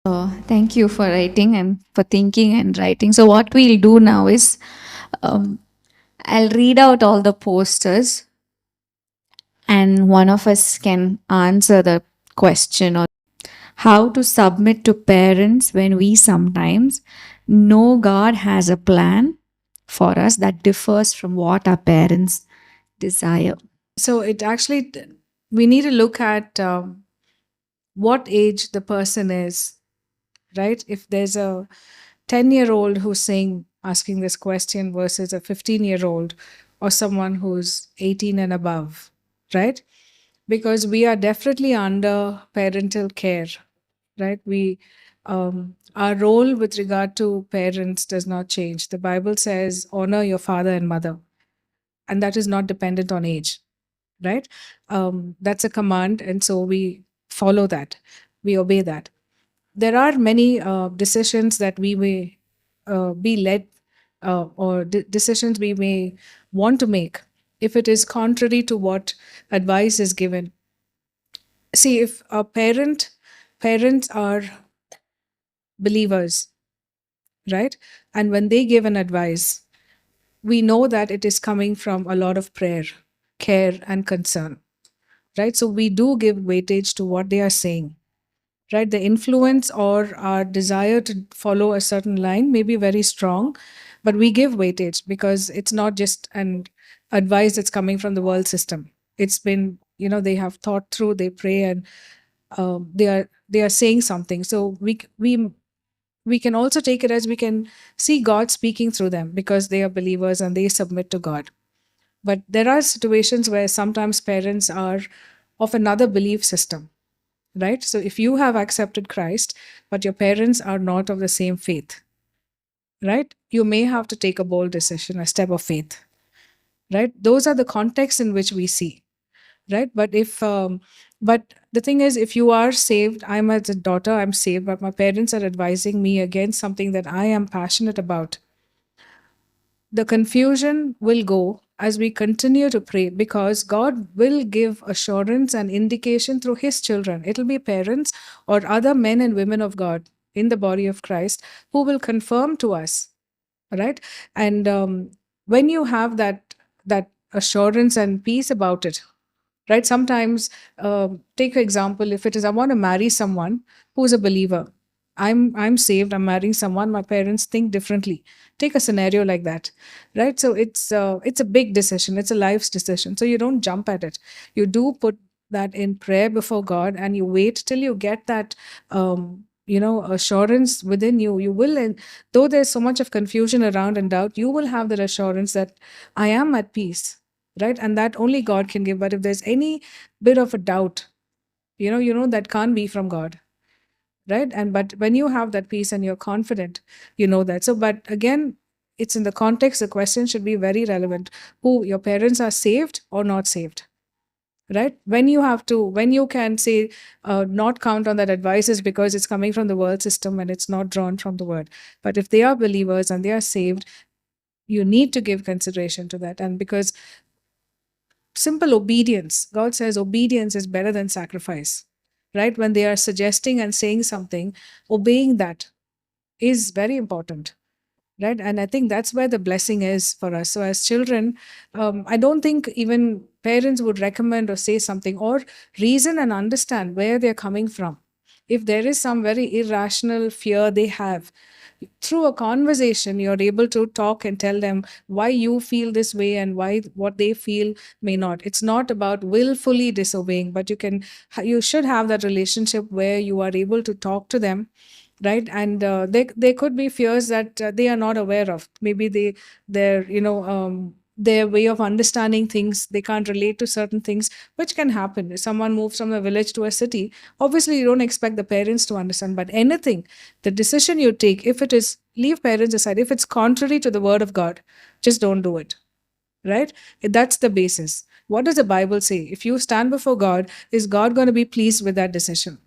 Thank you for writing and for thinking and writing. So, what we'll do now is um, I'll read out all the posters, and one of us can answer the question or how to submit to parents when we sometimes know God has a plan for us that differs from what our parents desire. So it actually, we need to look at what age the person is, right? If there's a 10-year-old who's asking this question versus a 15-year-old or someone who's 18 and above, right? Because we are definitely under parental care, right? Our role with regard to parents does not change. The Bible says, honor your father and mother, and that is not dependent on age, right? That's a command, and so we follow that, we obey that. There are many decisions that we may be led, or decisions we may want to make if it is contrary to what advice is given. See, if a parents are believers, right? And when they give an advice, we know that it is coming from a lot of prayer, care, and concern, right? So we do give weightage to what they are saying, right? The influence or our desire to follow a certain line may be very strong, but we give weightage because it's not just an advice that's coming from the world system. It's been, they have thought through, they pray, and they are saying something. So we can also take it as we can see God speaking through them because they are believers and they submit to God. But there are situations where sometimes parents are of another belief system, right? So if you have accepted Christ, but your parents are not of the same faith, right? You may have to take a bold decision, a step of faith, right? Those are the contexts in which we see, right? But the thing is, if you are saved, I'm as a daughter, I'm saved, but my parents are advising me against something that I am passionate about. The confusion will go as we continue to pray because God will give assurance and indication through His children. It'll be parents or other men and women of God in the body of Christ who will confirm to us, right? And when you have that assurance and peace about it, right? Sometimes, take an example. If it is, I want to marry someone who's a believer. I'm saved. I'm marrying someone. My parents think differently. Take a scenario like that, right? So it's a big decision. It's a life's decision. So you don't jump at it. You do put that in prayer before God, and you wait till you get that assurance within you. You will, and though there's so much of confusion around and doubt, you will have that assurance that I am at peace, right? And that only God can give. But if there's any bit of a doubt, that can't be from God, right? And but when you have that peace and you're confident, you know that. So but again, it's in the context. The question should be very relevant: who your parents are, saved or not saved, right? When you can say, not count on that advice is because it's coming from the world system and it's not drawn from the word. But if they are believers and they are saved, you need to give consideration to that. And because simple obedience, God says obedience is better than sacrifice, right? When they are suggesting and saying something, obeying that is very important, right? And I think that's where the blessing is for us. So as children, I don't think even parents would recommend or say something or reason and understand where they're coming from. If there is some very irrational fear they have, through a conversation you're able to talk and tell them why you feel this way and why what they feel may not. It's not about willfully disobeying, but you should have that relationship where you are able to talk to them, right? And there could be fears that they are not aware of. Maybe their way of understanding things, they can't relate to certain things, which can happen if someone moves from a village to a city. Obviously you don't expect the parents to understand, but anything, the decision you take, if it is, leave parents aside, if it's contrary to the word of God, just don't do it, right? That's the basis. What does the Bible say? If you stand before God, is God going to be pleased with that decision,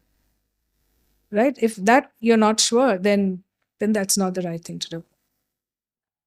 right? If that you're not sure, then that's not the right thing to do.